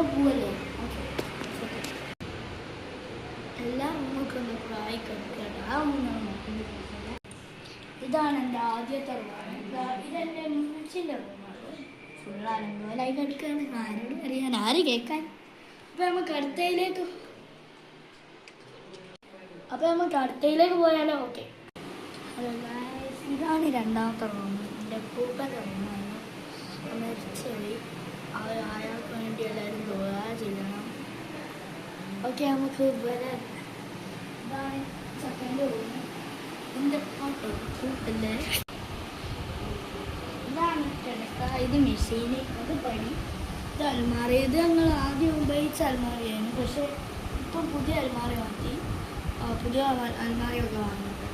അപ്പോൾ പോവല്ലേ? എല്ലാം നമുക്കൊന്ന് പ്രായി കിടക്കട്ടെ. ആ ഒന്നും നോക്കുന്നു. ഇതാണ് എൻ്റെ ആദ്യത്തെ റൂം. ഇതെൻ്റെ മുച്ചിൻ്റെ റൂമാണ്. ഫുൾ അലങ്കോലായി കിടക്കുകയാണ്. ആരോടും അറിയാൻ, ആര് കേൾക്കാൻ. അപ്പോൾ നമുക്ക് അടുത്തയിലേക്ക് പോയാലോ? ഓക്കെ. ഹലോ ഗായ്സ്, ഇതാണ് രണ്ടാമത്തെ റൂം. എൻ്റെ പൂപ്പൻ്റെ റൂമാണ്. മരിച്ചുപോയി. അയാൾക്ക് വേണ്ടി എല്ലാവരും ദുആ ചെയ്യണം. ഓക്കെ, നമുക്ക് ഇതാണ് സെക്കൻഡ് റൂം. എൻ്റെ ഫോട്ടോ പൂപ്പല്ലേ. ഇതാണ് കിടക്ക. ഇത് മെഷീൻ, അത് പണി. ഇത് അൽമാറി. ഇത് ഞങ്ങൾ ആദ്യം ഉപയോഗിച്ച അൽമാറിയായിരുന്നു. പക്ഷേ ഇപ്പം പുതിയ അൽമാറി മാറ്റി. പുതിയ അൽമാരിയൊക്കെ വാങ്ങിയിട്ട്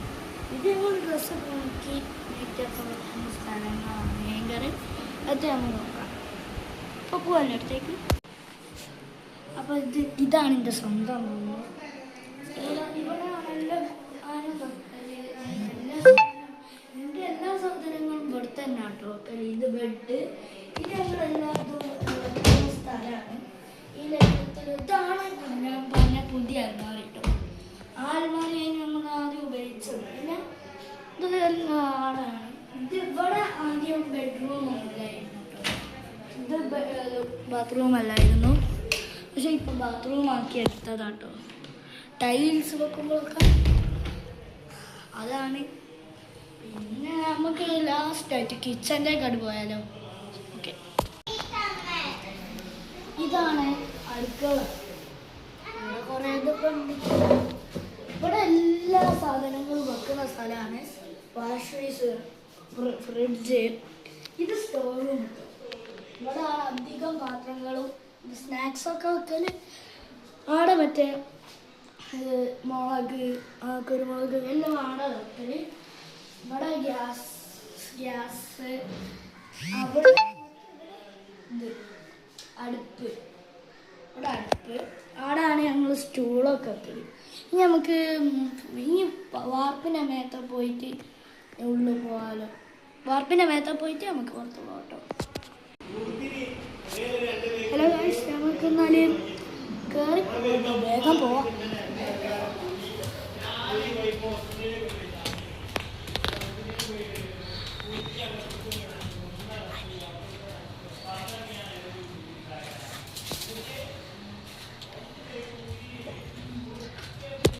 ഇത് ഞങ്ങൾ ഡ്രസ്സൊക്കെ നോക്കി മേക്കപ്പ് വെക്കുന്ന സ്ഥലങ്ങളാണ്. ഭയങ്കര അത് നമ്മൾ നോക്കാം. അപ്പോൾ പോകാൻ അടുത്തേക്ക്. അപ്പോൾ ഇതാണ് എൻ്റെ സ്വന്തം റൂം. ഇവിടെ നല്ല എൻ്റെ എല്ലാ സാധനങ്ങളും ഇവിടെ തന്നെ കേട്ടോ. ഇത് ബെഡ്. ഇത് ഞങ്ങളെല്ലാതും സ്ഥലമാണ്. ഈ ലക്ഷത്തിൽ ഇതാണ് ഞാൻ പറഞ്ഞ പുതിയ അൽമാരി കേട്ടോ. ആ അൽമാരി നമ്മൾ ആദ്യം ഉപയോഗിച്ചത്. പിന്നെ ഇത് ആടാണ്. ഇത് ഇവിടെ ആദ്യം ബെഡ്റൂം അല്ലായിരുന്നു കേട്ടോ. ഇത് ബാത്റൂം അല്ലായിരുന്നു. പക്ഷെ ഇപ്പം ബാത്റൂം ആക്കി എടുത്തതാട്ടോ. ടൈൽസ് വെക്കുമ്പോഴൊക്കെ അതാണ്. പിന്നെ നമുക്ക് ലാസ്റ്റായിട്ട് കിച്ചൻ്റെ കട പോയാലോ? ഓക്കെ, ഇതാണ് അടുക്കള. ഇവിടെ കുറേ ഇതൊക്കെ ഉണ്ട്. ഇവിടെ എല്ലാ സാധനങ്ങളും വെക്കുന്ന സ്ഥലമാണ്. വാഷ് ബേസിൻ, ഫ്രിഡ്ജ്, ഇത് സ്റ്റോർ റൂം. ഇവിടെ അധികം പാത്രങ്ങളും സ്നാക്സൊക്കെ വെക്കൽ. ആടെ മറ്റേ മുളക്, കുരുമുളക് എല്ലാം ആടെ വെക്കൽ. ഇവിടെ ഗ്യാസ് അവിടെ ഇത് അടുപ്പ്. ഇവിടെ അടുപ്പ്. ആടാണ് ഞങ്ങൾ സ്റ്റൂളൊക്കെ വെക്കൽ. ഇനി നമുക്ക് ഇനി വാർപ്പിൻ്റെ മേത്ത പോയിട്ട് ഉള്ളിൽ പോകാമല്ലോ. വാർപ്പിൻ്റെ മേത്ത പോയിട്ട് നമുക്ക് പുറത്ത് പോകട്ടോ. ഹലോ ഗൈസ്, നമുക്ക് എന്നാലും കയറി വേഗം പോവാം.